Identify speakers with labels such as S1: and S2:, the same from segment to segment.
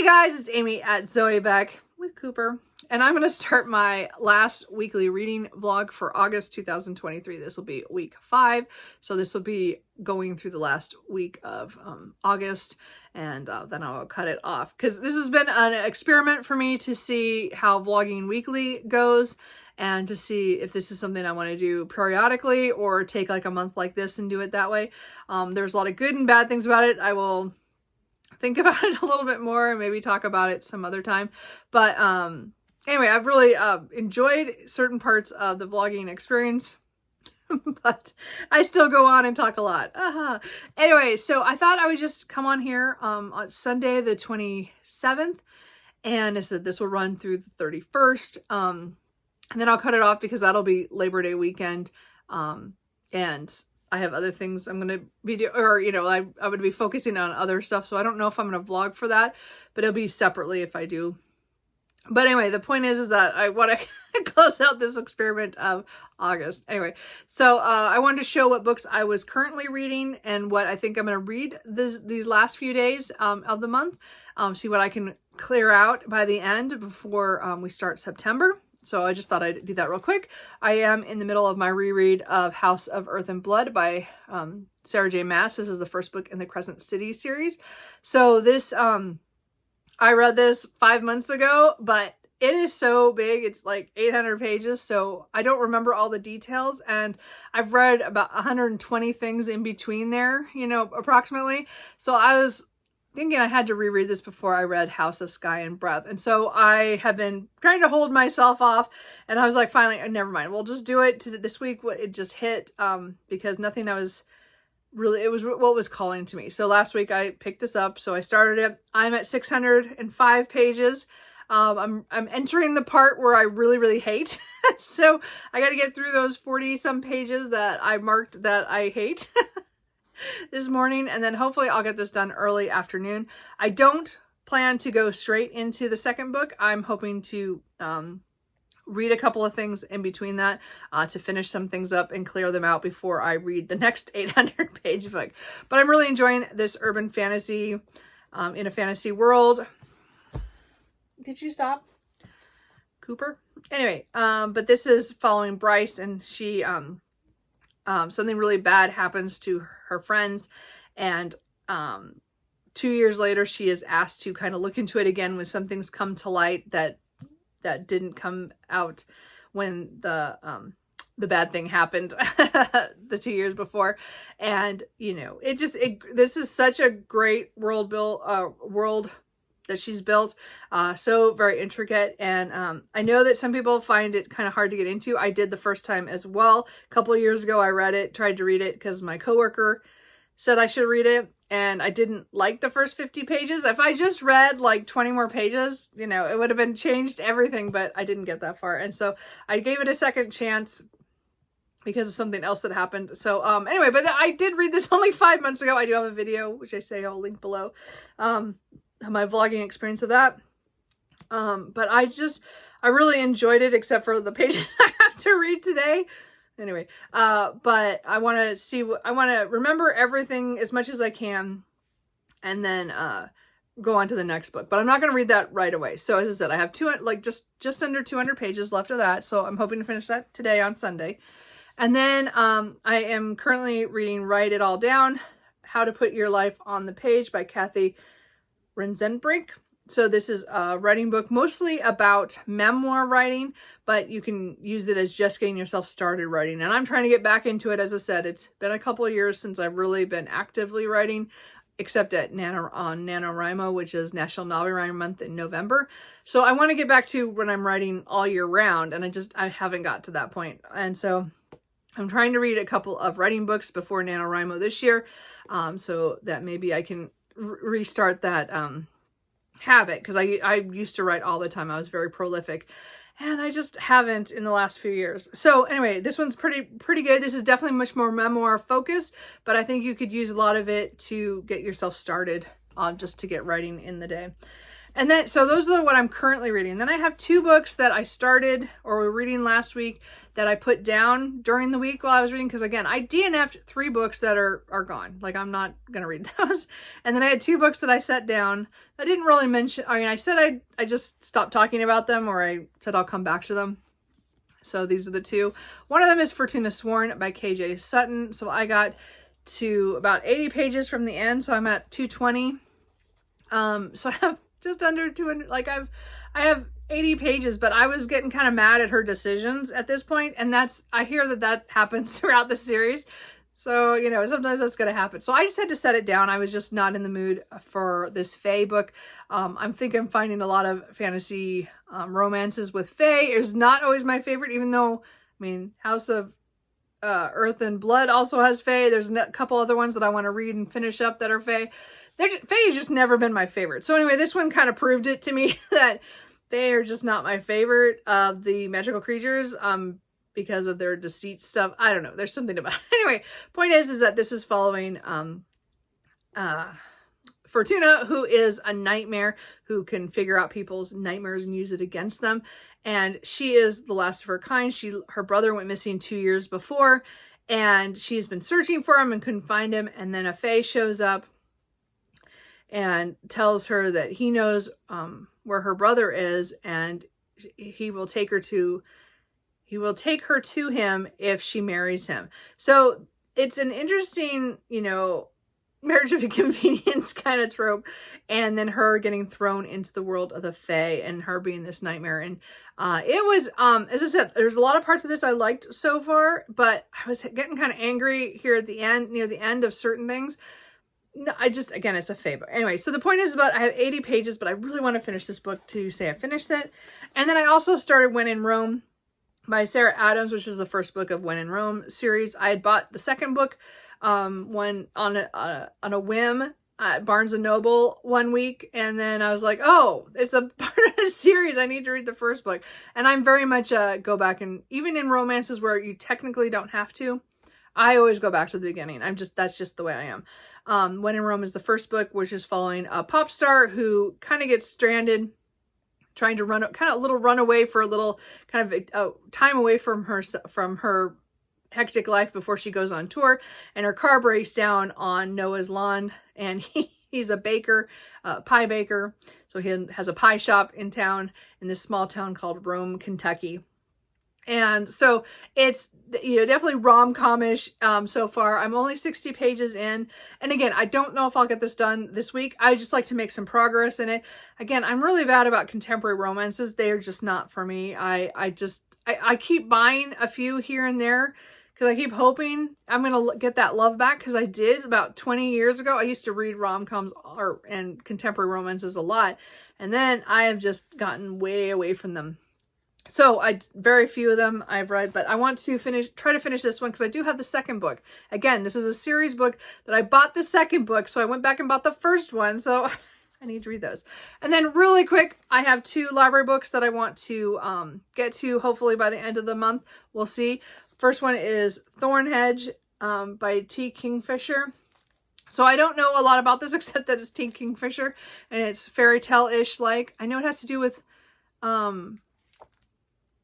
S1: Hey guys, it's Amy at Zoe Beck with Cooper, and I'm going to start my last weekly reading vlog for August 2023. This will be week 5, so this will be going through the last week of August, and then I'll cut it off because this has been an experiment for me to see how vlogging weekly goes and to see if this is something I want to do periodically or take like a month like this and do it that way. There's a lot of good and bad things about it. I will think about it a little bit more and maybe talk about it some other time. But anyway, I've really enjoyed certain parts of the vlogging experience, but I still go on and talk a lot. Anyway, so I thought I would just come on here on Sunday the 27th, and I said this will run through the 31st, and then I'll cut it off because that'll be Labor Day weekend, and I have other things I'm going to be doing, or, you know, I would be focusing on other stuff. So I don't know if I'm going to vlog for that, but it'll be separately if I do. But anyway, the point is that I want to close out this experiment of August. Anyway, so I wanted to show what books I was currently reading and what I think I'm going to read these last few days of the month. See what I can clear out by the end before we start September. So I just thought I'd do that real quick. I am in the middle of my reread of House of Earth and Blood by Sarah J. Maas. This is the first book in the Crescent City series. So this, I read this 5 months ago, but it is so big. It's like 800 pages. So I don't remember all the details. And I've read about 120 things in between there, you know, approximately. So I was thinking I had to reread this before I read House of Sky and Breath. And so I have been trying to hold myself off, and I was like, finally, never mind. We'll just do it this week. It just hit because nothing I was really, it was what was calling to me. So last week I picked this up. So I started it. I'm at 605 pages. I'm entering the part where I really, really hate. So I got to get through those 40 some pages that I marked that I hate this morning, and then hopefully I'll get this done early afternoon. I don't plan to go straight into the second book. I'm hoping to read a couple of things in between that to finish some things up and clear them out before I read the next 800 page book. But I'm really enjoying this urban fantasy in a fantasy world. Did you stop, Cooper? Anyway, but this is following Bryce, and she something really bad happens to her friends, and 2 years later she is asked to kind of look into it again when some things come to light that didn't come out when the bad thing happened the 2 years before. And you know, this is such a great world that she's built, so very intricate. And I know that some people find it kind of hard to get into. I did the first time as well. A couple of years ago I tried to read it because my coworker said I should read it, and I didn't like the first 50 pages. If I just read like 20 more pages, you know, it would have been changed everything, but I didn't get that far. And so I gave it a second chance because of something else that happened. So anyway, but I did read this only 5 months ago. I do have a video, which I say I'll link below, my vlogging experience of that. But I really enjoyed it, except for the pages I have to read today. Anyway, but I want to remember everything as much as I can, and then go on to the next book. But I'm not going to read that right away. So as I said, I have just under 200 pages left of that. So I'm hoping to finish that today on Sunday. And then I am currently reading Write It All Down: How to Put Your Life on the Page by Kathy Rentzenbrink. So this is a writing book mostly about memoir writing, but you can use it as just getting yourself started writing. And I'm trying to get back into it. As I said, it's been a couple of years since I've really been actively writing, except at NaNoWriMo, which is National Novel Writing Month in November. So I want to get back to when I'm writing all year round, and I haven't got to that point. And so I'm trying to read a couple of writing books before NaNoWriMo this year, so that maybe I can restart that habit, because I used to write all the time. I was very prolific, and I just haven't in the last few years. So anyway, this one's pretty good. This is definitely much more memoir focused, but I think you could use a lot of it to get yourself started, just to get writing in the day. And then, so those are what I'm currently reading. And then I have 2 books that I started or were reading last week that I put down during the week while I was reading. Because again, I DNF'd 3 books that are gone. Like, I'm not going to read those. And then I had 2 books that I set down. I didn't really mention, I mean, I said I just stopped talking about them, or I said I'll come back to them. So these are the 2. One of them is Fortuna Sworn by KJ Sutton. So I got to about 80 pages from the end. So I'm at 220. So I have just under 200, like I have 80 pages, but I was getting kind of mad at her decisions at this point. And I hear that happens throughout the series. So, you know, sometimes that's going to happen. So I just had to set it down. I was just not in the mood for this Fae book. I'm finding a lot of fantasy romances with Fae is not always my favorite, even though, I mean, House of Earth and Blood also has Fae. There's a couple other ones that I want to read and finish up that are Fae. Fae has just never been my favorite. So anyway, this one kind of proved it to me that they are just not my favorite of the magical creatures because of their deceit stuff. I don't know. There's something about it. Anyway, point is that this is following Fortuna, who is a nightmare who can figure out people's nightmares and use it against them. And she is the last of her kind. Her brother went missing 2 years before, and she's been searching for him and couldn't find him. And then a Fae shows up and tells her that he knows where her brother is, and he will take her to him if she marries him. So it's an interesting, you know, marriage of convenience kind of trope, and then her getting thrown into the world of the Fae and her being this nightmare. And it was as I said, there's a lot of parts of this I liked so far, but I was getting kind of angry here at the end, near the end of certain things. No, again, it's a Fae book. Anyway, so the point is I have 80 pages, but I really want to finish this book to say I finished it. And then I also started When in Rome by Sarah Adams, which is the first book of When in Rome series. I had bought the second book one on a whim at Barnes & Noble one week, and then I was like, oh, it's a part of the series, I need to read the first book. And I'm very much go back, and even in romances where you technically don't have to, I always go back to the beginning. That's just the way I am. When in Rome is the first book, which is following a pop star who kind of gets stranded, trying to run away for a little kind of time away from her hectic life before she goes on tour, and her car breaks down on Noah's lawn, and he's a baker, pie baker. So he has a pie shop in town, in this small town called Rome, Kentucky. And so it's, you know, definitely rom-com-ish so far. I'm only 60 pages in. And again, I don't know if I'll get this done this week. I just like to make some progress in it. Again, I'm really bad about contemporary romances. They are just not for me. I keep buying a few here and there because I keep hoping I'm going to get that love back, because I did about 20 years ago. I used to read rom-coms and contemporary romances a lot. And then I have just gotten way away from them. So very few of them I've read, but I want to try to finish this one because I do have the second book. Again, this is a series book that I bought the second book, so I went back and bought the first one. So I need to read those. And then really quick, I have 2 library books that I want to get to hopefully by the end of the month. We'll see. First one is Thornhedge by T. Kingfisher. So I don't know a lot about this except that it's T. Kingfisher and it's fairy tale-ish like. I know it has to do with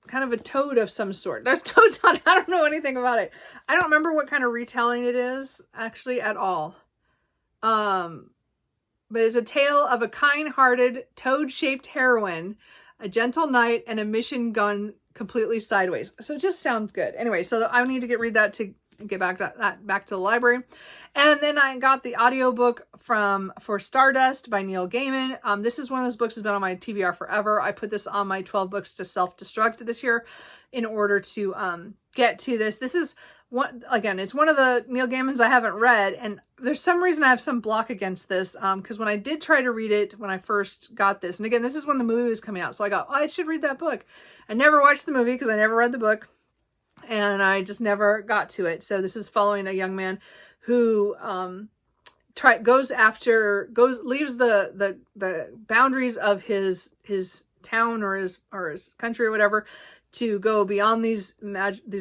S1: kind of a toad of some sort. There's toads on it. I don't know anything about it. I don't remember what kind of retelling it is actually at all. But it's a tale of a kind-hearted toad-shaped heroine, a gentle knight, and a mission gone completely sideways. So it just sounds good. Anyway, so I need to read that to get back to the library. And then I got the audiobook for Stardust by Neil Gaiman. This is one of those books that's been on my TBR forever. I put this on my 12 books to self-destruct this year in order to get to this. This is one, again, it's one of the Neil Gaimans I haven't read, and there's some reason I have some block against this because when I did try to read it when I first got this, and again, this is when the movie was coming out, so I got, oh, I should read that book. I never watched the movie because I never read the book, and I just never got to it. So this is following a young man who leaves the boundaries of his town or his country or whatever to go beyond these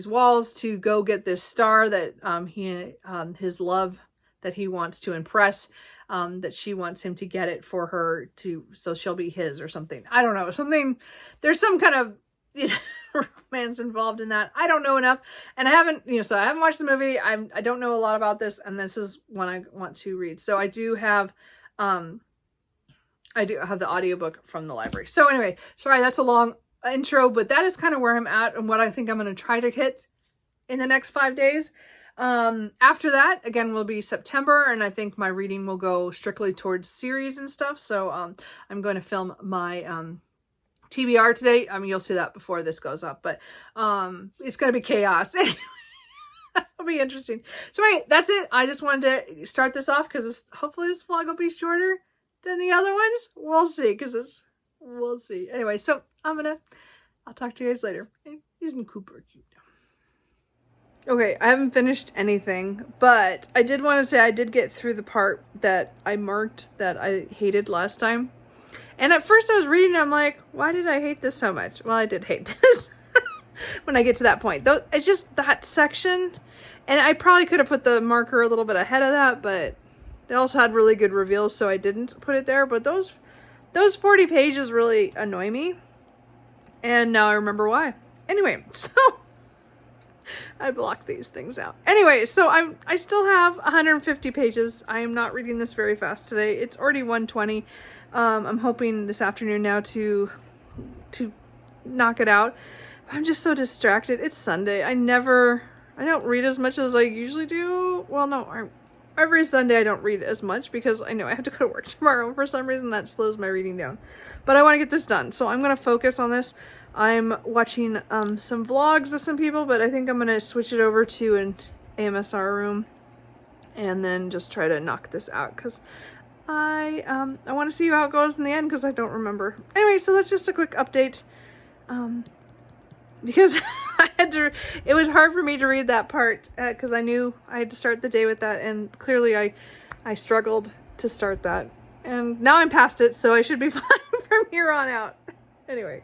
S1: walls to go get this star that his love that he wants to impress that she wants him to get it for her so she'll be his or something. I don't know. There's some kind of, you know, romance involved in that. I don't know enough. And I haven't, so I haven't watched the movie. I don't know a lot about this, and this is one I want to read. So I do have the audiobook from the library. So anyway, sorry, that's a long intro, but that is kind of where I'm at and what I think I'm going to try to hit in the next 5 days. After that, again, will be September, and I think my reading will go strictly towards series and stuff. So I'm going to film my TBR today. I mean, you'll see that before this goes up, but it's going to be chaos. It'll be interesting. So right, that's it. I just wanted to start this off because hopefully this vlog will be shorter than the other ones. We'll see, we'll see. Anyway, so I'll talk to you guys later. Isn't Cooper cute? Okay, I haven't finished anything, but I did want to say I did get through the part that I marked that I hated last time. And at first I was reading, I'm like, why did I hate this so much? Well, I did hate this when I get to that point. Though it's just that section. And I probably could have put the marker a little bit ahead of that, but they also had really good reveals, so I didn't put it there. But those 40 pages really annoy me. And now I remember why. Anyway, so I blocked these things out. Anyway, so I still have 150 pages. I am not reading this very fast today. It's already 1:20. I'm hoping this afternoon now to knock it out. I'm just so distracted. It's Sunday. I don't read as much as I usually do. Well, no, every Sunday I don't read as much because I know I have to go to work tomorrow. For some reason that slows my reading down. But I want to get this done. So I'm going to focus on this. I'm watching some vlogs of some people, but I think I'm going to switch it over to an AMSR room and then just try to knock this out because I want to see how it goes in the end because I don't remember. Anyway, so that's just a quick update. Because it was hard for me to read that part because I knew I had to start the day with that, and clearly I struggled to start that. And now I'm past it, so I should be fine from here on out. Anyway.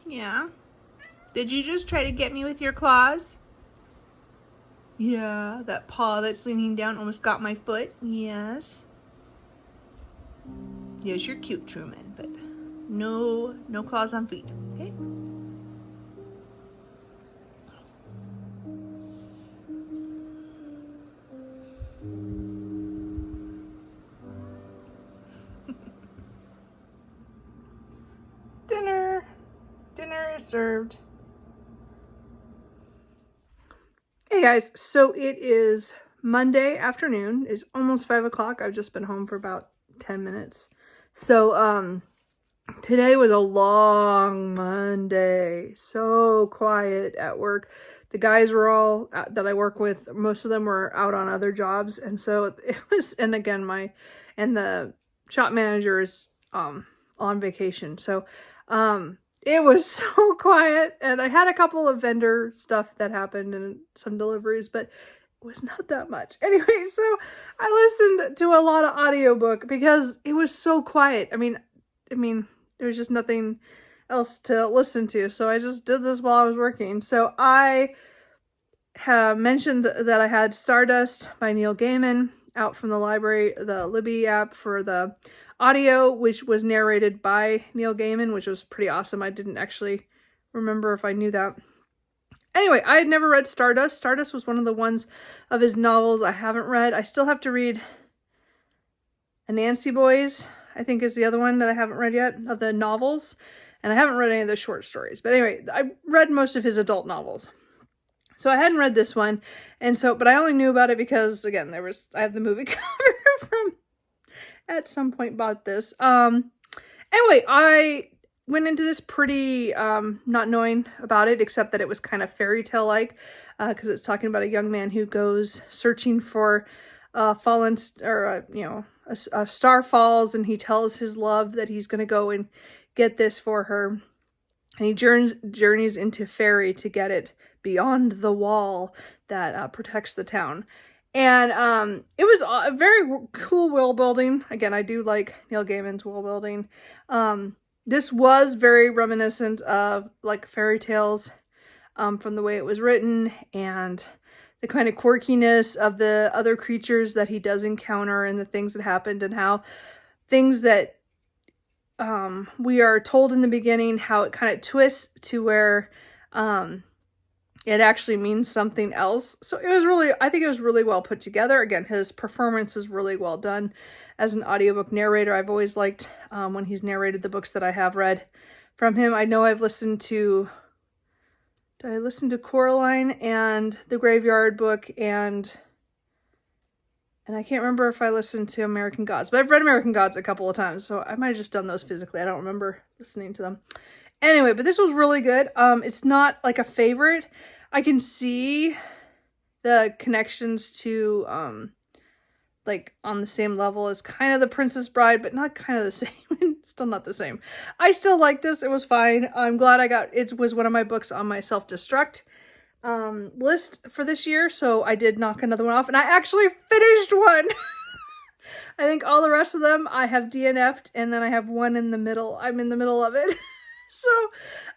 S2: Yeah? Did you just try to get me with your claws? Yeah, that paw that's leaning down almost got my foot. Yes. Yes, you're cute, Truman, but no claws on feet, okay?
S1: Dinner is served. Hey guys, so it is Monday afternoon. It's almost 5 o'clock. I've just been home for about 10 minutes. So, today was a long Monday. So quiet at work. The guys were all that I work with, most of them were out on other jobs. And so it was, and again, the shop manager is, on vacation. So, it was so quiet, and I had a couple of vendor stuff that happened and some deliveries, but it was not that much. Anyway, so I listened to a lot of audiobook because it was so quiet. I mean, there was just nothing else to listen to, so I just did this while I was working. So I have mentioned that I had Stardust by Neil Gaiman out from the library, the Libby app for the audio, which was narrated by Neil Gaiman, which was pretty awesome. I didn't actually remember if I knew that. Anyway, I had never read Stardust. Stardust was one of the ones of his novels I haven't read. I still have to read Anansi Boys, I think is the other one that I haven't read yet, of the novels. And I haven't read any of the short stories. But anyway, I read most of his adult novels. So I hadn't read this one. And so, but I only knew about it because, again, I have the movie cover from, at some point bought this. Anyway, I went into this pretty, not knowing about it, except that it was kind of fairy tale like, because it's talking about a young man who goes searching for a star falls, and he tells his love that he's going to go and get this for her. And he journeys into fairy to get it beyond the wall that protects the town. And it was a very cool world building. Again, I do like Neil Gaiman's world building. This was very reminiscent of like fairy tales from the way it was written, and the kind of quirkiness of the other creatures that he does encounter and the things that happened, and how things that we are told in the beginning, how it kind of twists to where it actually means something else. So it was really, I think it was really well put together. Again, his performance is really well done as an audiobook narrator. I've always liked when he's narrated the books that I have read from him. I know I've listened to, did I listen to Coraline and the Graveyard Book, and I can't remember if I listened to American Gods, but I've read American Gods a couple of times, so I might have just done those physically. I don't remember listening to them. Anyway, but this was really good. It's not like a favorite. I can see the connections to, like, on the same level as kind of The Princess Bride, but not kind of the same. Still not the same. I still like this. It was fine. I'm glad it was one of my books on my self-destruct list for this year, so I did knock another one off, and I actually finished one. I think all the rest of them I have DNF'd, and then I have one in the middle. I'm in the middle of it. So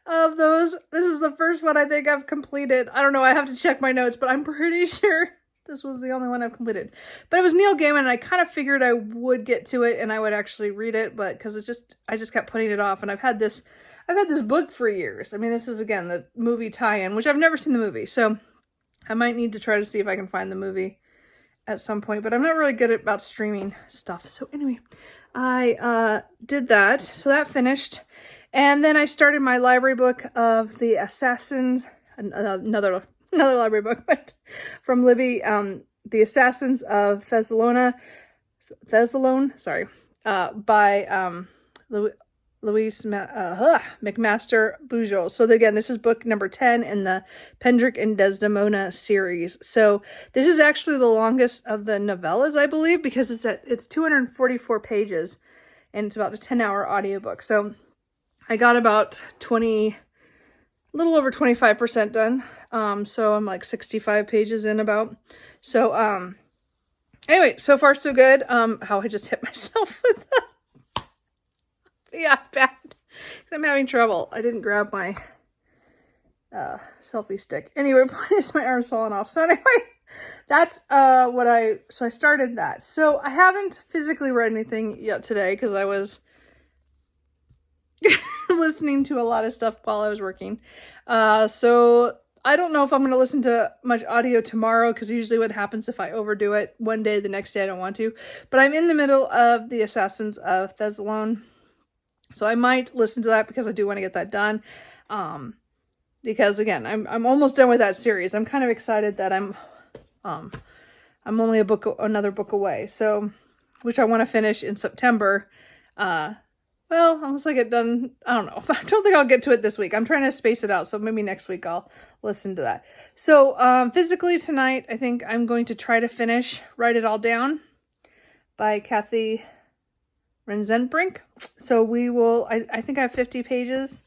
S1: of those, this is the first one I think I've completed. I don't know, I have to check my notes, but I'm pretty sure this was the only one I've completed. But it was Neil Gaiman, and I kind of figured I would get to it and I would actually read it, but because I just kept putting it off, and I've had this book for years. I mean, this is, again, the movie tie-in, which I've never seen the movie, so I might need to try to see if I can find the movie at some point, but I'm not really good about streaming stuff. So anyway, I did that, so that finished, and then I started my library book of The Assassins, another library book, but from Libby, The Assassins of Thessalone, by Louise McMaster Bujold. So again, this is book number 10 in the Pendrick and Desdemona series. So this is actually the longest of the novellas, I believe, because it's 244 pages, and it's about a 10-hour audiobook. So I got about a little over 25% done. So I'm like 65 pages in about. So anyway, so far so good. How I just hit myself with the iPad. I'm having trouble. I didn't grab my selfie stick. Anyway, my arm's falling off. So anyway, that's so I started that. So I haven't physically read anything yet today because I was listening to a lot of stuff while I was working. So I don't know if I'm going to listen to much audio tomorrow, because usually what happens if I overdo it one day, the next day I don't want to. But I'm in the middle of The Assassins of Thessalone, so I might listen to that because I do want to get that done. Because again, I'm almost done with that series. I'm kind of excited that I'm only another book away. So, which I want to finish in September. Well, unless I get done, I don't know. I don't think I'll get to it this week. I'm trying to space it out, so maybe next week I'll listen to that. So, physically tonight, I think I'm going to try to Write It All Down by Kathy Renzenbrink. So we will, I think I have 50 pages,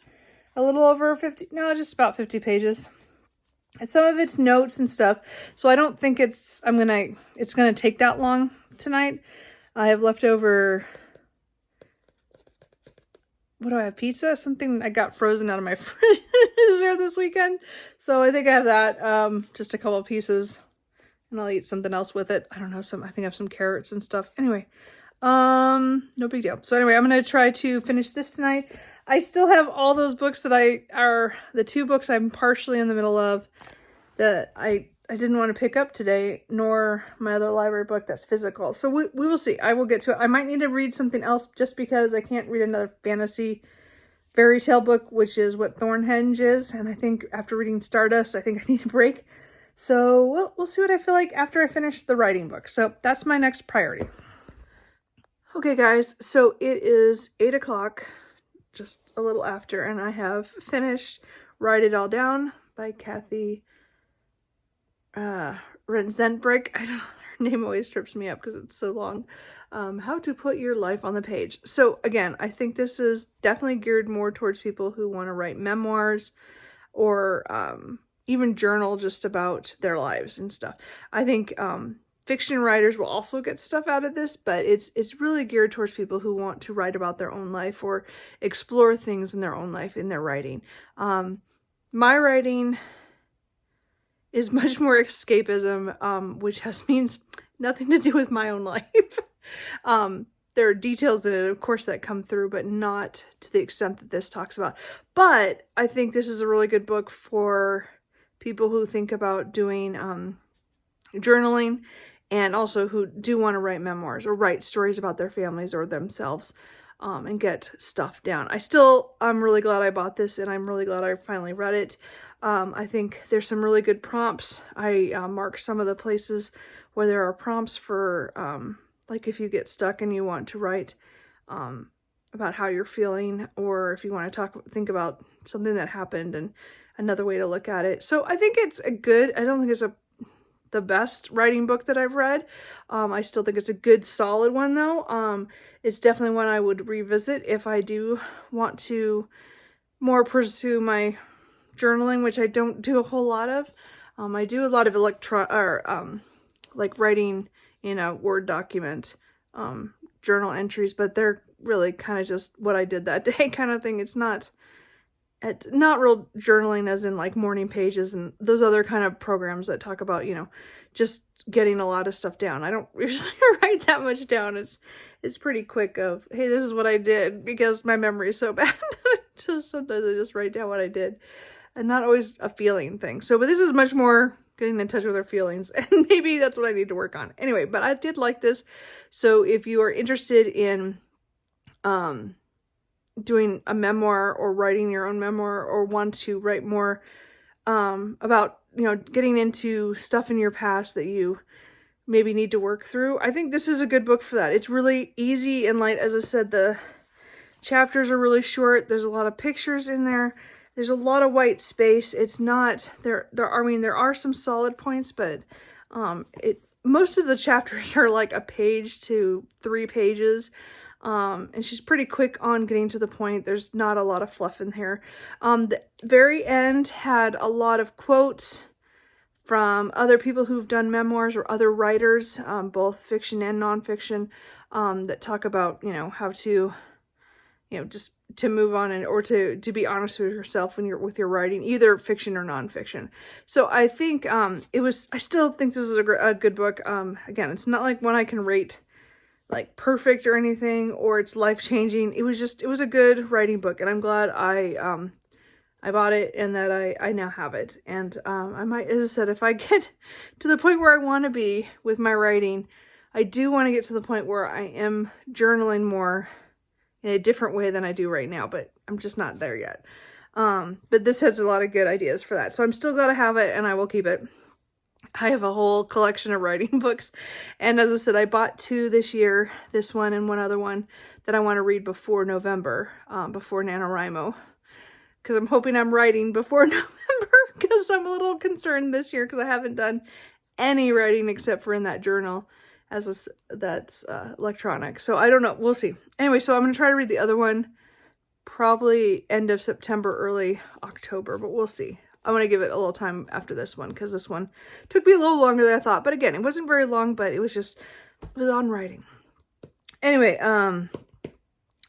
S1: a little over 50, no, just about 50 pages. Some of it's notes and stuff, so I don't think it's gonna take that long tonight. I have leftover, what do I have, pizza? Something I got frozen out of my freezer this weekend. So I think I have that, just a couple of pieces, and I'll eat something else with it. I don't know, I think I have some carrots and stuff. Anyway, no big deal. So anyway, I'm going to try to finish this tonight. I still have all those books that the two books I'm partially in the middle of that I didn't want to pick up today, nor my other library book that's physical. So we will see. I will get to it. I might need to read something else just because I can't read another fantasy fairy tale book, which is what Thornhenge is. And I think after reading Stardust, I think I need a break. So we'll see what I feel like after I finish the writing book. So that's my next priority. Okay, guys, so it is 8 o'clock, just a little after, and I have finished Write It All Down by Kathy Renzenbrink. I don't know, her name always trips me up because it's so long. How to Put Your Life on the Page. So again, I think this is definitely geared more towards people who want to write memoirs or even journal just about their lives and stuff. I think fiction writers will also get stuff out of this, but it's really geared towards people who want to write about their own life or explore things in their own life in their writing. My writing is much more escapism, which means nothing to do with my own life. There are details in it, of course, that come through, but not to the extent that this talks about. But I think this is a really good book for people who think about doing journaling, and also who do want to write memoirs or write stories about their families or themselves, and get stuff down. I'm really glad I bought this, and I'm really glad I finally read it. I think there's some really good prompts. I marked some of the places where there are prompts for, like if you get stuck and you want to write about how you're feeling, or if you want to think about something that happened and another way to look at it. So I think it's I don't think it's the best writing book that I've read. I still think it's a good, solid one though. It's definitely one I would revisit if I do want to more pursue my journaling, which I don't do a whole lot of. I do a lot of like writing in a Word document, journal entries, but they're really kind of just what I did that day kind of thing. It's not real journaling as in like morning pages and those other kind of programs that talk about, just getting a lot of stuff down. I don't usually write that much down. It's pretty quick of, hey, this is what I did, because my memory is so bad. Sometimes I just write down what I did, and not always a feeling thing. So, but this is much more getting in touch with our feelings, and maybe that's what I need to work on. Anyway, but I did like this. So if you are interested in doing a memoir or writing your own memoir, or want to write more about, getting into stuff in your past that you maybe need to work through, I think this is a good book for that. It's really easy and light. As I said, the chapters are really short. There's a lot of pictures in there. There's a lot of white space. It's not there. There are some solid points, but most of the chapters are like a page to 3 pages. And she's pretty quick on getting to the point. There's not a lot of fluff in here. The very end had a lot of quotes from other people who've done memoirs or other writers, both fiction and nonfiction, that talk about, how to, just to move on or to be honest with yourself when you're with your writing, either fiction or nonfiction. So I think I still think this is a good book. Again, it's not like one I can rate like perfect or anything, or it's life-changing. It was a good writing book, and I'm glad I bought it and that I now have it. And I might, as I said, if I get to the point where I want to be with my writing, I do want to get to the point where I am journaling more in a different way than I do right now, but I'm just not there yet. But this has a lot of good ideas for that. So I'm still glad I have it, and I will keep it. I have a whole collection of writing books, and as I said, I bought 2 this year, this one and one other one that I want to read before November, before NaNoWriMo, because I'm hoping I'm writing before November, because I'm a little concerned this year because I haven't done any writing except for in that journal that's electronic. So I don't know, we'll see. Anyway, so I'm going to try to read the other one probably end of September, early October, but we'll see. I want to give it a little time after this one, because this one took me a little longer than I thought. But again, it wasn't very long, but it was on writing. Anyway, I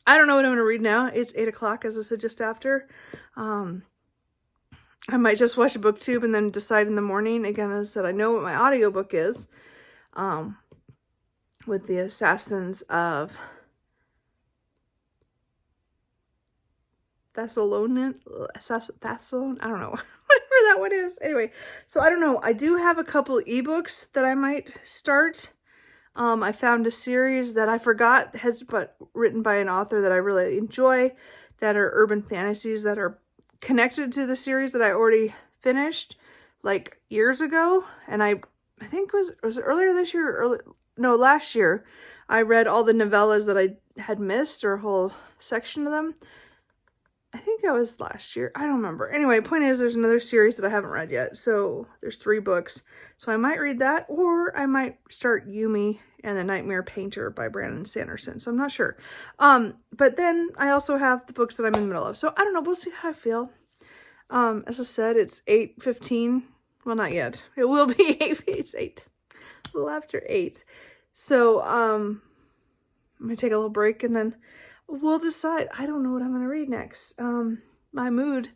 S1: don't know what I'm going to read now. It's 8 o'clock, as I said, just after. I might just watch a booktube and then decide in the morning. Again, as I said, I know what my audiobook is, with the Assassins of Thessalonian, I don't know, whatever that one is. Anyway, so I don't know. I do have a couple ebooks that I might start. I found a series that I forgot but written by an author that I really enjoy, that are urban fantasies that are connected to the series that I already finished like years ago. And I think was it earlier this year or last year, I read all the novellas that I had missed, or a whole section of them. I think that was last year. I don't remember. Anyway, point is, there's another series that I haven't read yet. So there's 3 books. So I might read that, or I might start Yumi and the Nightmare Painter by Brandon Sanderson. So I'm not sure. But then I also have the books that I'm in the middle of. So I don't know. We'll see how I feel. As I said, it's 8:15. Well, not yet. It will be 8. It's 8. A little after 8. So I'm going to take a little break, and then we'll decide. I don't know what I'm going to read next. My mood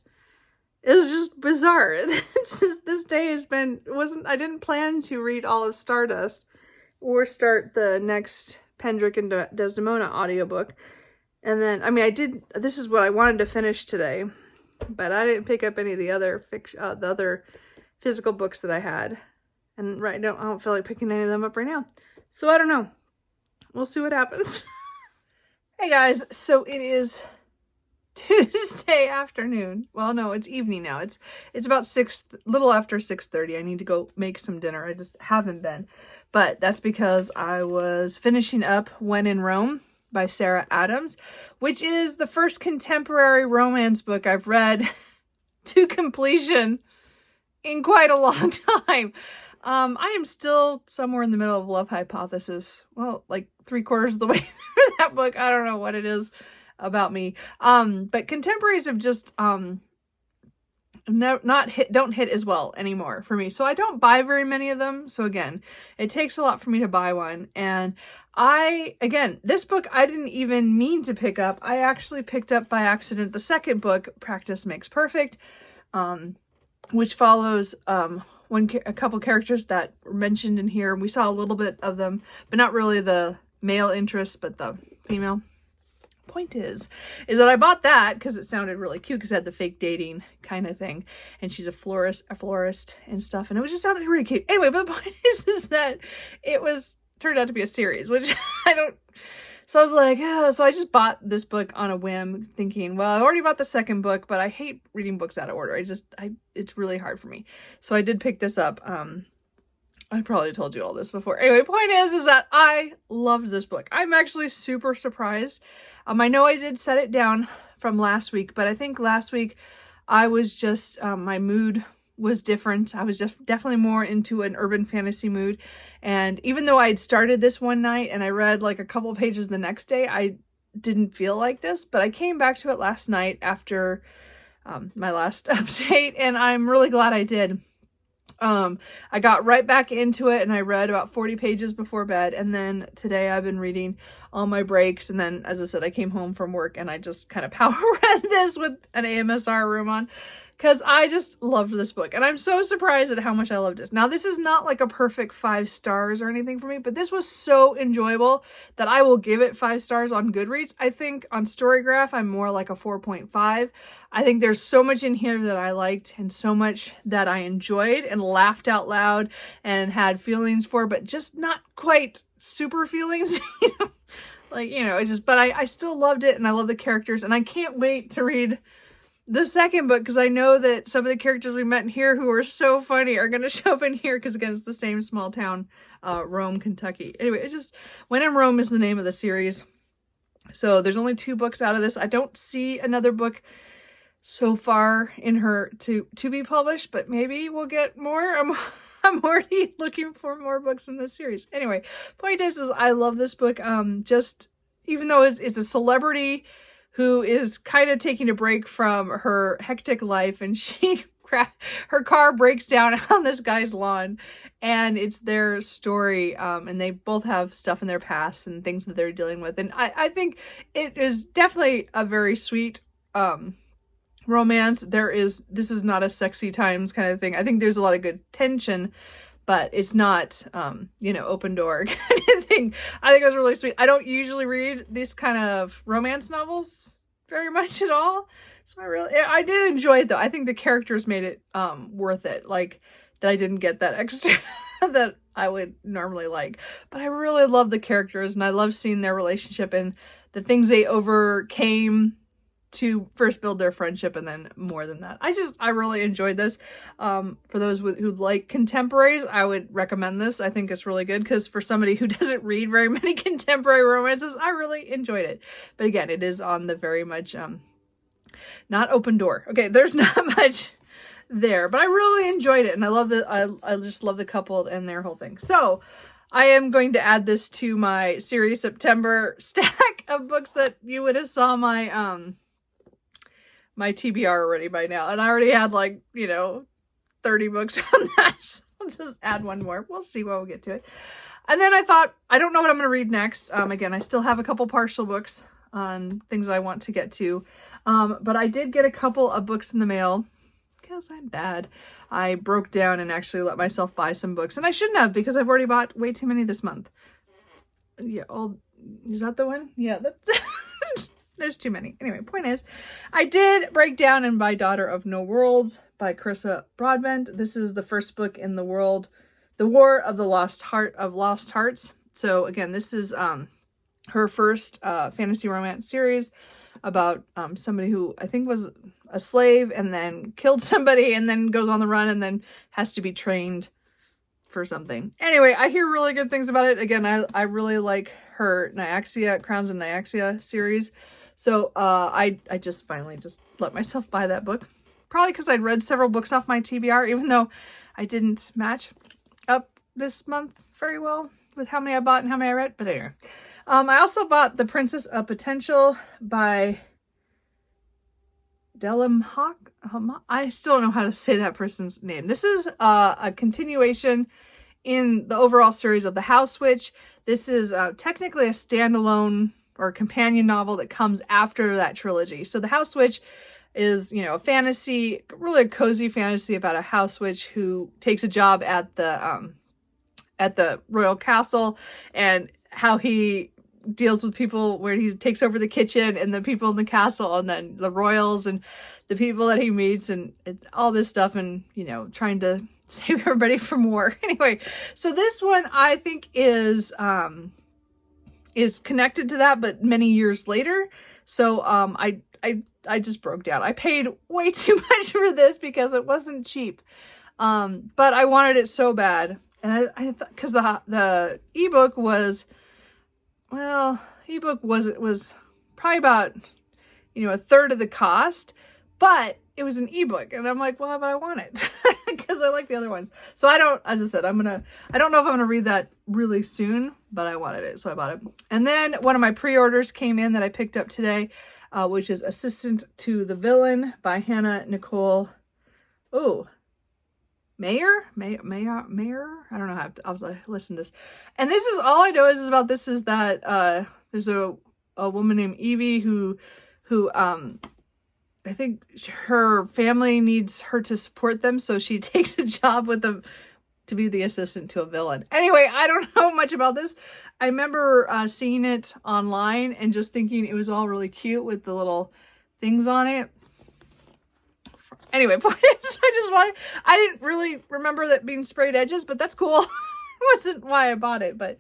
S1: it was just bizarre. It's just, this day has been, I didn't plan to read all of Stardust or start the next Pendrick and Desdemona audiobook. And then, I mean, this is what I wanted to finish today, but I didn't pick up any of the other physical books that I had. And right now, I don't feel like picking any of them up right now. So I don't know. We'll see what happens. Hey guys, so it is Tuesday afternoon. Well, no, it's evening now. It's about little after 6:30. I need to go make some dinner. I just haven't been. But that's because I was finishing up When in Rome by Sarah Adams, which is the first contemporary romance book I've read to completion in quite a long time. I am still somewhere in the middle of Love Hypothesis. Well, like 3/4 of the way through that book. I don't know what it is about me. But contemporaries have just don't hit as well anymore for me. So I don't buy very many of them. So again, it takes a lot for me to buy one. And this book I didn't even mean to pick up. I actually picked up by accident the second book, Practice Makes Perfect, which follows a couple characters that were mentioned in here. We saw a little bit of them, but not really the male interest, but the female. Point is that I bought that because it sounded really cute because it had the fake dating kind of thing, and she's a florist and stuff, and it was just sounded really cute. Anyway, but the point is that it turned out to be a series, which so I was like, oh, so I just bought this book on a whim, thinking, well, I've already bought the second book, but I hate reading books out of order. It's really hard for me. So I did pick this up. I probably told you all this before. Anyway, point is that I loved this book. I'm actually super surprised. I know I did set it down from last week, but I think last week I was just, my mood was different. I was just definitely more into an urban fantasy mood. And even though I had started this one night and I read like a couple pages the next day, I didn't feel like this, but I came back to it last night after my last update, and I'm really glad I did. I got right back into it and I read about 40 pages before bed, and then today I've been reading on my breaks, and then as I said, I came home from work and I just kind of power read this with an AMSR room on because I just loved this book, and I'm so surprised at how much I loved it. Now, this is not like a perfect 5 stars or anything for me, but this was so enjoyable that I will give it 5 stars on Goodreads. I think on Storygraph I'm more like a 4.5. I think there's so much in here that I liked and so much that I enjoyed and laughed out loud and had feelings for, but just not quite super feelings. But I still loved it, and I love the characters, and I can't wait to read the second book because I know that some of the characters we met in here who are so funny are going to show up in here because, again, it's the same small town, Rome, Kentucky. Anyway, When in Rome is the name of the series. So there's only 2 books out of this. I don't see another book so far in her to be published, but maybe we'll get more. I'm already looking for more books in this series. Anyway, point is I love this book. Just even though it's a celebrity who is kind of taking a break from her hectic life, and her car breaks down on this guy's lawn, and it's their story. And they both have stuff in their past and things that they're dealing with. And I think it is definitely a very sweet, romance. This is not a sexy times kind of thing. I think there's a lot of good tension, but it's not, open door kind of thing. I think it was really sweet. I don't usually read these kind of romance novels very much at all. So I did enjoy it though. I think the characters made it, worth it. Like that I didn't get that extra that I would normally like, but I really love the characters, and I love seeing their relationship and the things they overcame to first build their friendship, and then more than that. I really enjoyed this. For those who like contemporaries, I would recommend this. I think it's really good because for somebody who doesn't read very many contemporary romances, I really enjoyed it. But again, it is on the very much not open door. Okay, there's not much there, but I really enjoyed it, and I just love the couple and their whole thing. So I am going to add this to my series September stack of books that you would have saw my TBR already by now. And I already had 30 books on that. So I'll just add one more. We'll see when we'll get to it. And then I thought, I don't know what I'm going to read next. Again, I still have a couple partial books on things I want to get to. But I did get a couple of books in the mail because I'm bad. I broke down and actually let myself buy some books. And I shouldn't have, because I've already bought way too many this month. Yeah, is that the one? Yeah, there's too many. Anyway, point is, I did break down and buy Daughter of No Worlds by Carissa Broadbent. This is the first book in the War of the Lost Hearts. So again, this is her first fantasy romance series about somebody who I think was a slave and then killed somebody and then goes on the run and then has to be trained for something. Anyway, I hear really good things about it. Again, I really like her Crowns and Nyaxia series. So I just finally just let myself buy that book. Probably because I'd read several books off my TBR, even though I didn't match up this month very well with how many I bought and how many I read. But anyway, I also bought The Princess of Potential by Delim Hawk. I still don't know how to say that person's name. This is a continuation in the overall series of The House Witch. This is technically a standalone or companion novel that comes after that trilogy. So The House Witch is, you know, a fantasy, really a cozy fantasy about a house witch who takes a job at the royal castle, and how he deals with people where he takes over the kitchen and the people in the castle and then the royals and the people that he meets and all this stuff, and, you know, trying to save everybody from war. Anyway, so this one I think is connected to that, but many years later. So I just broke down. I paid way too much for this because it wasn't cheap. But I wanted it so bad. And I thought, because the ebook was, well, it was probably about, you know, a third of the cost, but it was an ebook. And I'm like, well, but I want it because I like the other ones. So as I said, I don't know if I'm going to read that really soon, but I wanted it. So I bought it. And then one of my pre-orders came in that I picked up today, which is Assistant to the Villain by Hannah Nicole. Mayer? I don't know how I'll listen to this. And this is all I know is about this is that there's a woman named Evie who I think her family needs her to support them, so she takes a job with them to be the assistant to a villain. Anyway, I don't know much about this. I remember seeing it online and just thinking it was all really cute with the little things on it. Anyway, point is, I didn't really remember that being sprayed edges, but that's cool. It wasn't why I bought it, but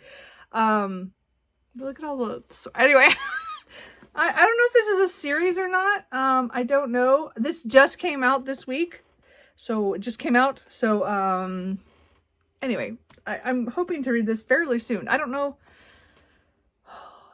S1: look at all the, anyway. I don't know if this is a series or not. I don't know. This just came out this week. So it just came out. So anyway, I'm hoping to read this fairly soon. I don't know.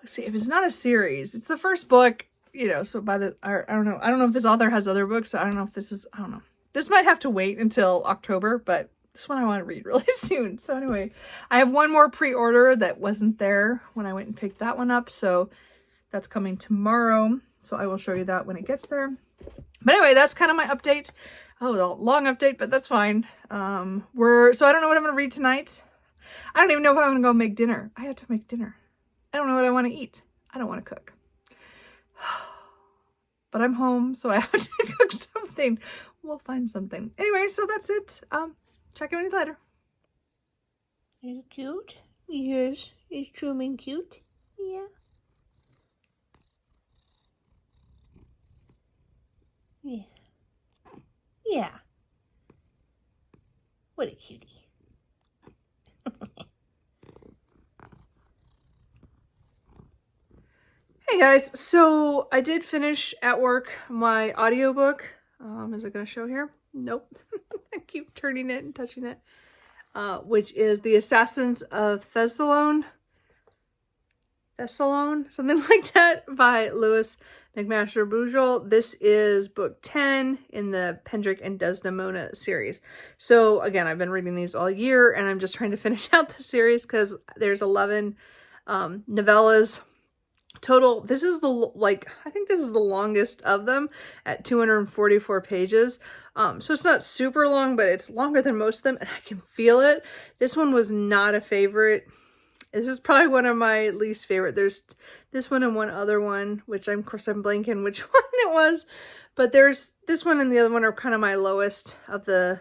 S1: Let's see, if it's not a series, it's the first book, you know, so I don't know. I don't know if this author has other books. I don't know if this is, I don't know. This might have to wait until October, but this one I want to read really soon. So anyway, I have one more pre-order that wasn't there when I went and picked that one up. So that's coming tomorrow, so I will show you that when it gets there. But anyway, that's kind of my update. Oh, a long update, but that's fine. So I don't know what I'm going to read tonight. I don't even know if I'm going to go make dinner. I have to make dinner. I don't know what I want to eat. I don't want to cook. But I'm home, so I have to cook something. We'll find something. Anyway, so that's it. Check in with you later.
S2: Is it cute? Yes. Is Truman cute? Yeah. Yeah. Yeah. What a cutie.
S1: Hey guys, so I did finish at work my audiobook. Is it going to show here? Nope. I keep turning it and touching it. Which is The Assassins of Thessalon, something like that, by Louis McMaster Bujold. This is book 10 in the Pendrick and Desdemona series. So again, I've been reading these all year, and I'm just trying to finish out the series because there's 11 novellas total. This is I think this is the longest of them at 244 pages. So it's not super long, but it's longer than most of them, and I can feel it. This one was not a favorite. This is probably one of my least favorite. There's this one and one other one, which of course I'm blanking which one it was. But there's this one and the other one are kind of my lowest of the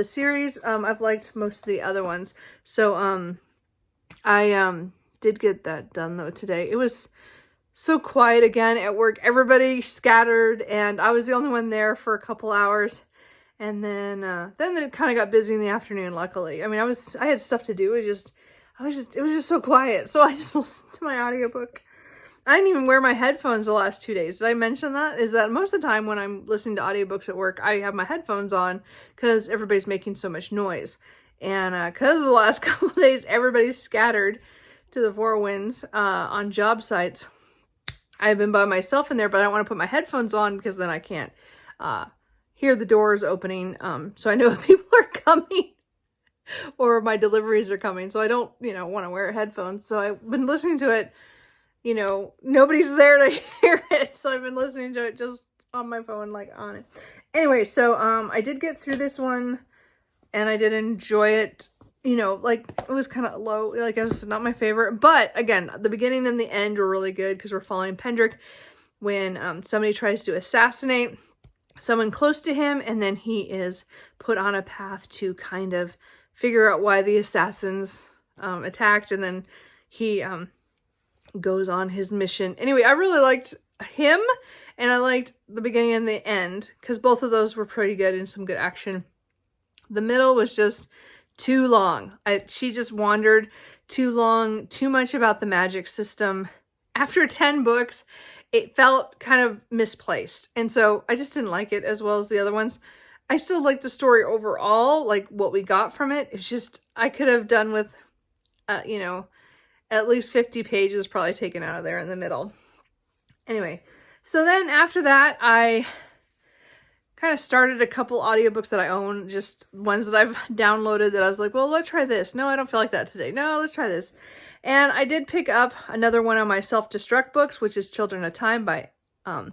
S1: series. I've liked most of the other ones. So I did get that done though today. It was so quiet again at work. Everybody scattered and I was the only one there for a couple hours. And then it kind of got busy in the afternoon, luckily. I mean, I had stuff to do. It was just so quiet. So I just listened to my audiobook. I didn't even wear my headphones the last 2 days. Did I mention that? Is that most of the time when I'm listening to audiobooks at work, I have my headphones on because everybody's making so much noise. And because of the last couple of days, everybody's scattered to the four winds on job sites. I've been by myself in there, but I don't want to put my headphones on because then I can't hear the doors opening. So I know if people are coming or my deliveries are coming. So I don't, want to wear headphones. So I've been listening to it. Nobody's there to hear it. So I've been listening to it just on my phone, like on it. Anyway, so I did get through this one and I did enjoy it. It was kind of low. Like, it's not my favorite. But again, the beginning and the end were really good because we're following Pendrick when somebody tries to assassinate someone close to him, and then he is put on a path to kind of figure out why the assassins attacked, and then he goes on his mission. Anyway, I really liked him, and I liked the beginning and the end because both of those were pretty good and some good action. The middle was just too long. She just wandered too long, too much about the magic system. After 10 books, it felt kind of misplaced. And so I just didn't like it as well as the other ones. I still like the story overall, like what we got from it. It's just, I could have done with, at least 50 pages probably taken out of there in the middle. Anyway, so then after that, I kind of started a couple audiobooks that I own, just ones that I've downloaded that I was like, well, let's try this. No, I don't feel like that today. No, let's try this. And I did pick up another one of my self-destruct books, which is Children of Time by, I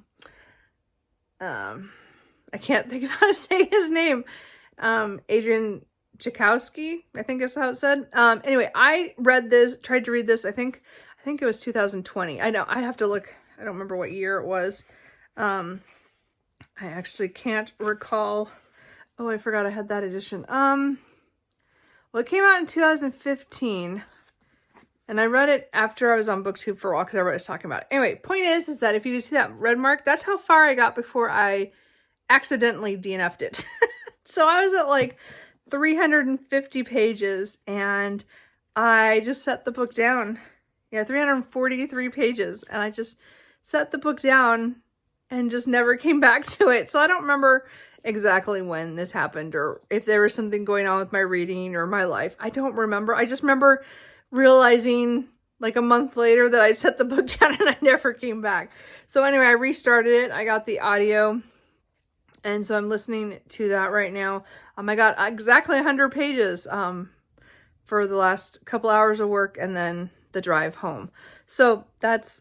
S1: can't think of how to say his name. Adrian Tchaikovsky, I think is how it said. Anyway, I tried to read this. I think it was 2020. I know, I have to look. I don't remember what year it was. I actually can't recall. Oh, I forgot I had that edition. Well, it came out in 2015. And I read it after I was on BookTube for a while because everybody was talking about it. Anyway, point is that if you can see that red mark, that's how far I got before I accidentally DNF'd it. So I was at like 350 pages and I just set the book down. Yeah, 343 pages. And I just set the book down and just never came back to it. So I don't remember exactly when this happened or if there was something going on with my reading or my life. I don't remember. I just remember realizing like a month later that I set the book down and I never came back. So anyway, I restarted it. I got the audio. And so I'm listening to that right now. I got exactly 100 pages for the last couple hours of work and then the drive home. So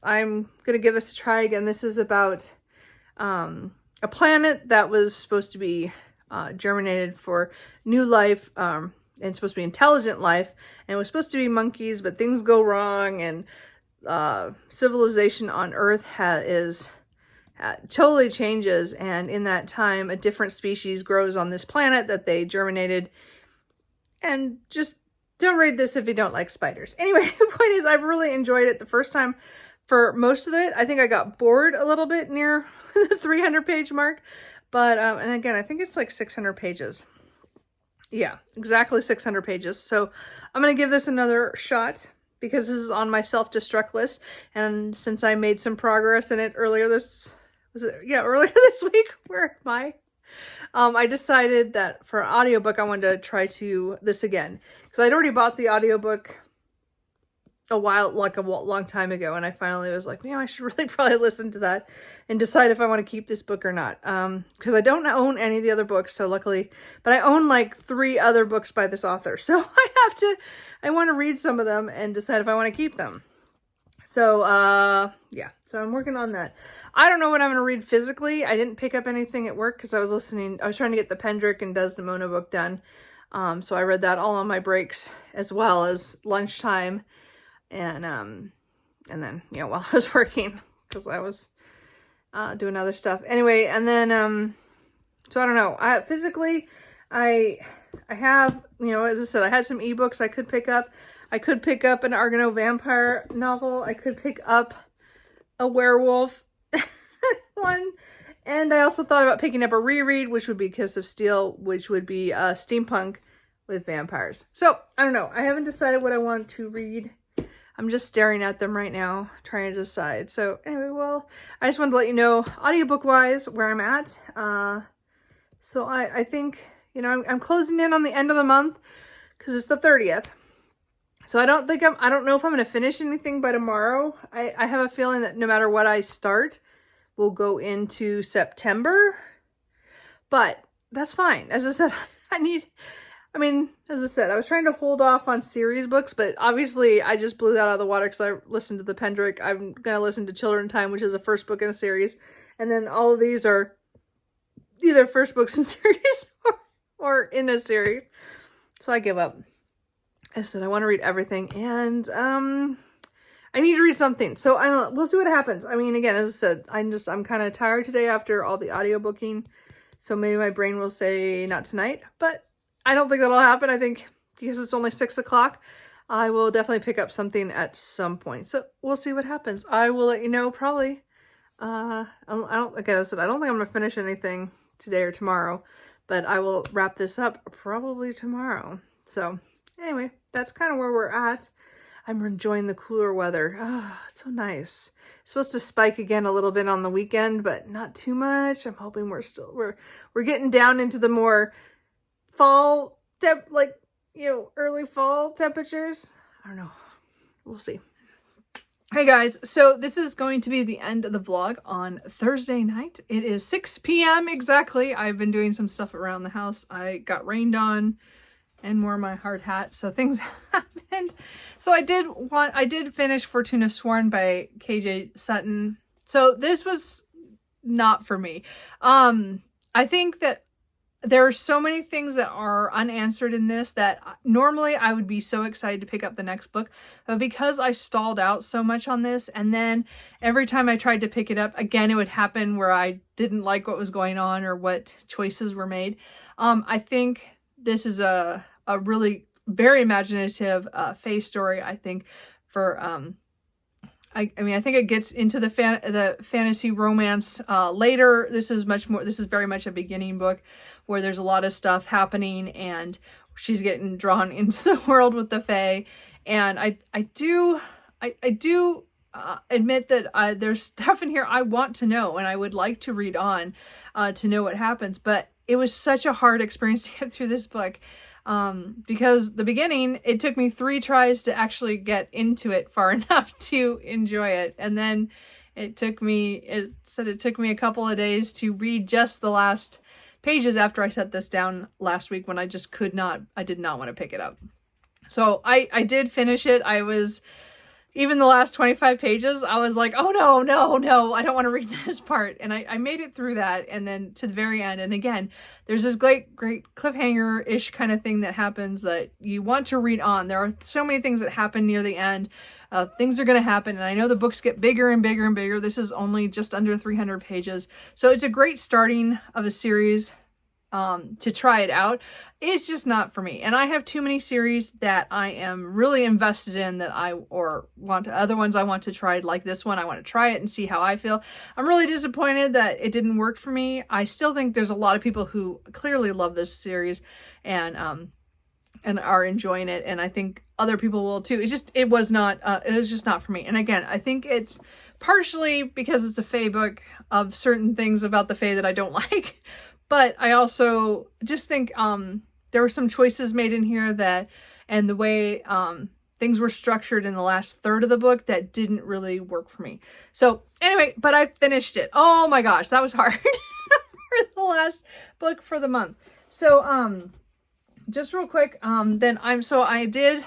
S1: I'm going to give this a try again. This is about a planet that was supposed to be germinated for new life, and supposed to be intelligent life, and it was supposed to be monkeys, but things go wrong, and civilization on Earth totally changes, and in that time, a different species grows on this planet that they germinated, and just don't read this if you don't like spiders. Anyway, the point is, I've really enjoyed it the first time. For most of it, I think I got bored a little bit near the 300 page mark, but, and again, I think it's like 600 pages. Yeah, exactly 600 pages. So I'm going to give this another shot because this is on my self-destruct list. And since I made some progress in it earlier this week, where am I? I decided that for an audiobook, I wanted to try this again because I'd already bought the audiobook a long time ago, and I finally was like, I should really probably listen to that and decide if I want to keep this book or not. Because I don't own any of the other books, so luckily, but I own like 3 other books by this author, so I want to read some of them and decide if I want to keep them. So, yeah, so I'm working on that. I don't know what I'm going to read physically. I didn't pick up anything at work because I was trying to get the Pendrick and Desdemona book done. So I read that all on my breaks as well as lunchtime. And then, while I was working, because I was doing other stuff. Anyway, and then, so I don't know. Physically, I have, you know, as I said, I had some ebooks I could pick up. I could pick up an Argano vampire novel. I could pick up a werewolf one. And I also thought about picking up a reread, which would be Kiss of Steel, which would be steampunk with vampires. So, I don't know. I haven't decided what I want to read. I'm just staring at them right now, trying to decide. So, anyway, well, I just wanted to let you know, audiobook-wise, where I'm at. So, I think, you know, I'm closing in on the end of the month, because it's the 30th. So, I don't know if I'm going to finish anything by tomorrow. I have a feeling that no matter what I start, we'll go into September. But that's fine. As I said, as I said, I was trying to hold off on series books, but obviously I just blew that out of the water because I listened to the Pendrick. I'm going to listen to Children Time, which is the first book in a series. And then all of these are either first books in series or in a series. So I give up. I said, I want to read everything. And I need to read something. So I don't know. We'll see what happens. I mean, again, as I said, I'm kind of tired today after all the audiobooking. So maybe my brain will say not tonight, but I don't think that'll happen. I think because it's only 6 o'clock, I will definitely pick up something at some point. So we'll see what happens. I will let you know probably. Like I said, I don't think I'm going to finish anything today or tomorrow, but I will wrap this up probably tomorrow. So anyway, that's kind of where we're at. I'm enjoying the cooler weather. Oh, it's so nice. It's supposed to spike again a little bit on the weekend, but not too much. I'm hoping we're getting down into the more fall early fall temperatures. I don't know. We'll see. Hey guys, so this is going to be the end of the vlog on Thursday night. It is 6 p.m. exactly. I've been doing some stuff around the house. I got rained on and wore my hard hat, so things happened. So I did finish Fortuna Sworn by KJ Sutton. So this was not for me. I think that there are so many things that are unanswered in this that normally I would be so excited to pick up the next book. But because I stalled out so much on this, and then every time I tried to pick it up, again, it would happen where I didn't like what was going on or what choices were made. I think this is a really very imaginative Fae story, I think, for I think it gets into the fantasy romance later. This is very much a beginning book where there's a lot of stuff happening and she's getting drawn into the world with the Fae. And I do admit that there's stuff in here I want to know and I would like to read on to know what happens. But it was such a hard experience to get through this book. Because the beginning, it took me 3 tries to actually get into it far enough to enjoy it. And then it took me a couple of days to read just the last pages after I set this down last week when I just I did not want to pick it up. So I did finish it. Even the last 25 pages, I was like, oh no, I don't want to read this part. And I made it through that and then to the very end. And again, there's this great cliffhanger-ish kind of thing that happens that you want to read on. There are so many things that happen near the end. Things are going to happen. And I know the books get bigger and bigger and bigger. This is only just under 300 pages. So it's a great starting of a series to try it out. It's just not for me. And I have too many series that I am really invested in other ones I want to try, like this one. I want to try it and see how I feel. I'm really disappointed that it didn't work for me. I still think there's a lot of people who clearly love this series and are enjoying it. And I think other people will too. It was just not for me. And again, I think it's partially because it's a Fae book of certain things about the Fae that I don't like. But I also just think there were some choices made in here and the way things were structured in the last third of the book that didn't really work for me. So anyway, but I finished it. Oh my gosh, that was hard for the last book for the month. So just real quick, I did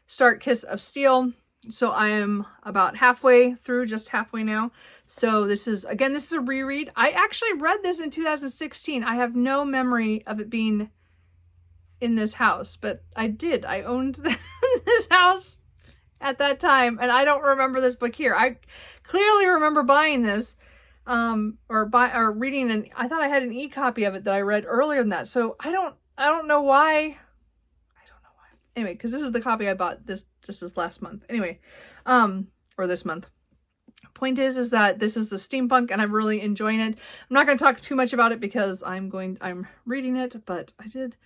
S1: start Kiss of Steel. So I am about halfway through, just halfway now. So this is a reread. I actually read this in 2016. I have no memory of it being in this house, but I did. I owned this house at that time, and I don't remember this book here. I clearly remember buying this or reading, and I thought I had an e-copy of it that I read earlier than that. So I don't know why. Anyway, because this is the copy I bought this last month. Anyway, or this month. Point is that this is the steampunk and I'm really enjoying it. I'm not going to talk too much about it because I'm reading it, but I did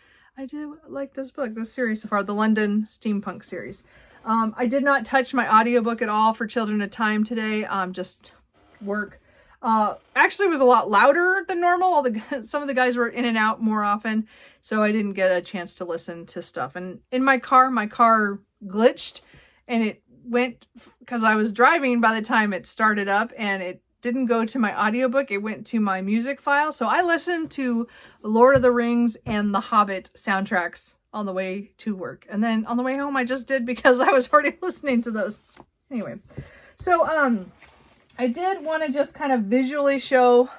S1: like this book, this series so far, the London Steampunk series. I did not touch my audiobook at all for Children of Time today. Just work. Actually it was a lot louder than normal. Some of the guys were in and out more often, so I didn't get a chance to listen to stuff. And in my car glitched and it went, because I was driving by the time it started up, and it didn't go to my audiobook, it went to my music file. So I listened to Lord of the Rings and The Hobbit soundtracks on the way to work, and then on the way home I just did because I was already listening to those. Anyway, so I did want to just kind of visually show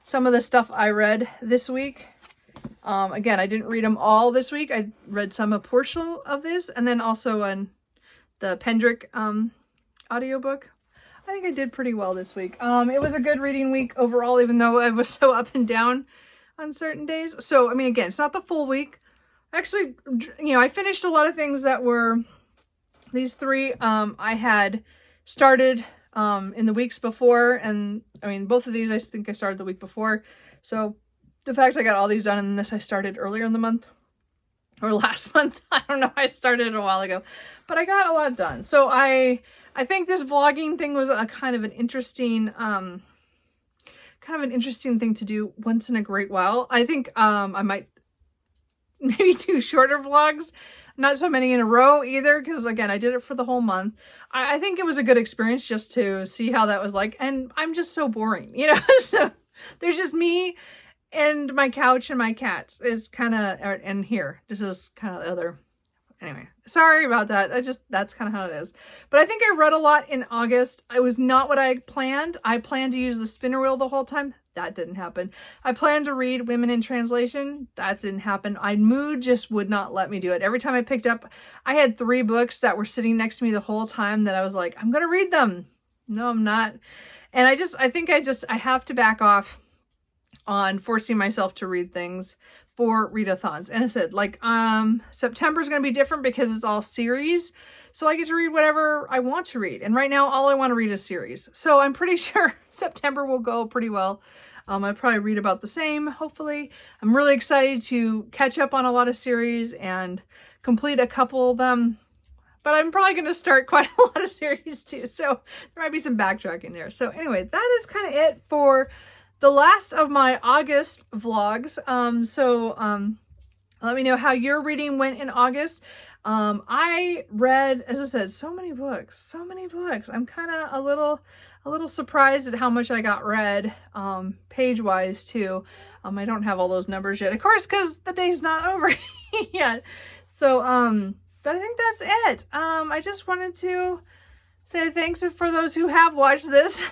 S1: some of the stuff I read this week. Again, I didn't read them all this week. I read a portion of this, and then also the Pendrick audiobook. I think I did pretty well this week. It was a good reading week overall, even though I was so up and down on certain days. So, I mean, again, it's not the full week. Actually, I finished a lot of things that were these three. I had started in the weeks before, and I mean, both of these I think I started the week before. So the fact I got all these done, and this I started earlier in the month. Or last month. I don't know. I started a while ago. But I got a lot done. So I think this vlogging thing was a kind of an interesting thing to do once in a great while. I think I might maybe do shorter vlogs. Not so many in a row either, because again, I did it for the whole month. I think it was a good experience just to see how that was like. And I'm just so boring, So there's just me and my couch and my cats is kind of, and here, this is kind of the other, anyway, sorry about that. That's kind of how it is. But I think I read a lot in August. It was not what I planned. I planned to use the spinner wheel the whole time. That didn't happen. I planned to read Women in Translation. That didn't happen. Mood just would not let me do it. Every time I picked up, I had 3 books that were sitting next to me the whole time that I was like, I'm going to read them. No, I'm not. And I think I have to back off on forcing myself to read things for readathons. And I said, like, September is going to be different because it's all series. So I get to read whatever I want to read. And right now, all I want to read is series. So I'm pretty sure September will go pretty well. I probably read about the same, hopefully. I'm really excited to catch up on a lot of series and complete a couple of them. But I'm probably going to start quite a lot of series too. So there might be some backtracking there. So anyway, that is kind of it for the last of my August vlogs. Let me know how your reading went in August. I read, as I said, so many books. I'm kind of a little surprised at how much I got read, page-wise too. I don't have all those numbers yet, of course, because the day's not over yet. So, but I think that's it. I just wanted to say thanks for those who have watched this.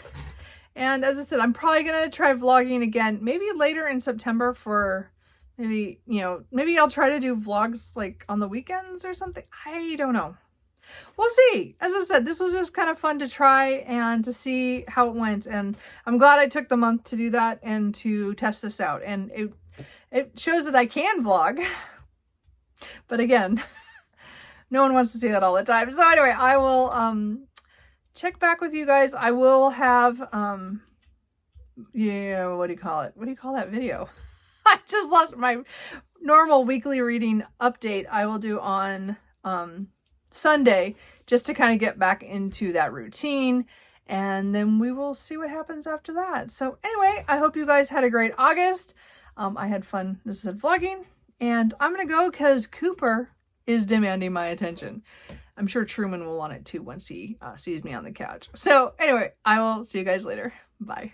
S1: And as I said, I'm probably going to try vlogging again, maybe later in September for maybe I'll try to do vlogs like on the weekends or something. I don't know. We'll see. As I said, this was just kind of fun to try and to see how it went. And I'm glad I took the month to do that and to test this out. And it shows that I can vlog. But again, no one wants to see that all the time. So anyway, I will check back with you guys. I will have what do you call it? What do you call that video? I just lost my normal weekly reading update I will do on Sunday, just to kind of get back into that routine, and then we will see what happens after that. So anyway, I hope you guys had a great August. I had fun, this is vlogging, and I'm gonna go because Cooper is demanding my attention. I'm sure Truman will want it too once he sees me on the couch. So anyway, I will see you guys later. Bye.